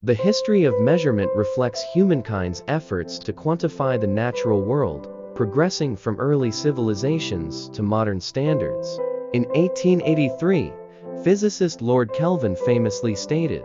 The history of measurement reflects humankind's efforts to quantify the natural world, progressing from early civilizations to modern standards. In 1883, physicist Lord Kelvin famously stated,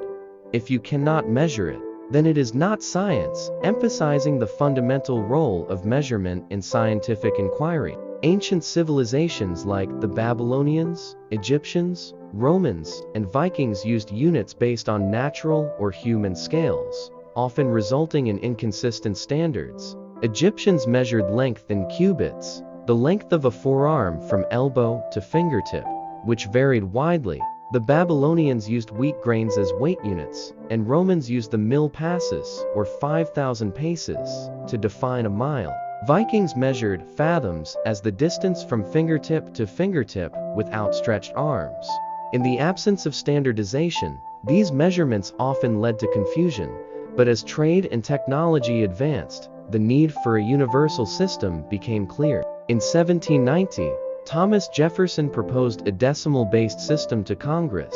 "If you cannot measure it, then it is not science," emphasizing the fundamental role of measurement in scientific inquiry. Ancient civilizations like the Babylonians, Egyptians, Romans, and Vikings used units based on natural or human scales, often resulting in inconsistent standards. Egyptians measured length in cubits, the length of a forearm from elbow to fingertip, which varied widely. The Babylonians used wheat grains as weight units, and Romans used the mille passus, or 5,000 paces, to define a mile. Vikings measured fathoms as the distance from fingertip to fingertip with outstretched arms. In the absence of standardization, these measurements often led to confusion, but as trade and technology advanced, the need for a universal system became clear. In 1790, Thomas Jefferson proposed a decimal-based system to Congress,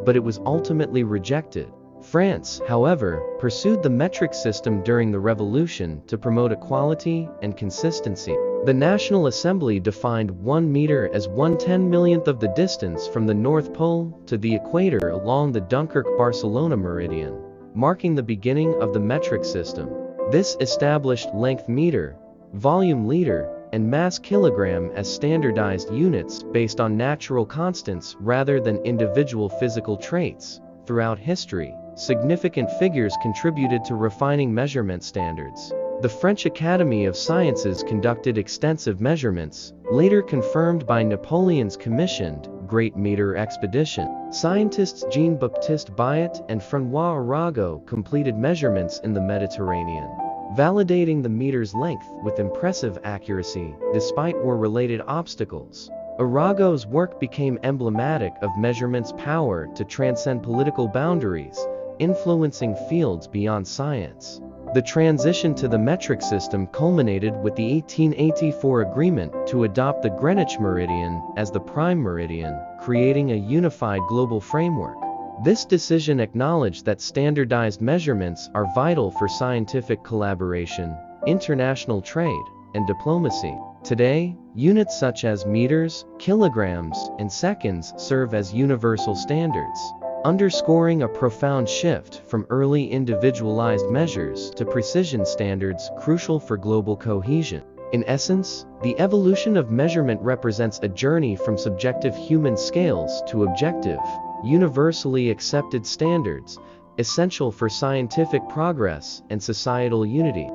but it was ultimately rejected. France, however, pursued the metric system during the Revolution to promote equality and consistency. The National Assembly defined 1 meter as 1/10,000th of the distance from the North Pole to the equator along the Dunkirk-Barcelona meridian, marking the beginning of the metric system. This established length meter, volume liter, and mass kilogram as standardized units based on natural constants rather than individual physical traits. Throughout history, significant figures contributed to refining measurement standards. The French Academy of Sciences conducted extensive measurements, later confirmed by Napoleon's commissioned Great Meter Expedition. Scientists Jean-Baptiste Biot and François Arago completed measurements in the Mediterranean, validating the meter's length with impressive accuracy despite war-related obstacles. Arago's work became emblematic of measurement's power to transcend political boundaries, influencing fields beyond science. The transition to the metric system culminated with the 1884 agreement to adopt the Greenwich meridian as the prime meridian, creating a unified global framework. This decision acknowledged that standardized measurements are vital for scientific collaboration, international trade, and diplomacy. Today, units such as meters, kilograms, and seconds serve as universal standards, underscoring a profound shift from early individualized measures to precision standards crucial for global cohesion. In essence, the evolution of measurement represents a journey from subjective human scales to objective, universally accepted standards, essential for scientific progress and societal unity.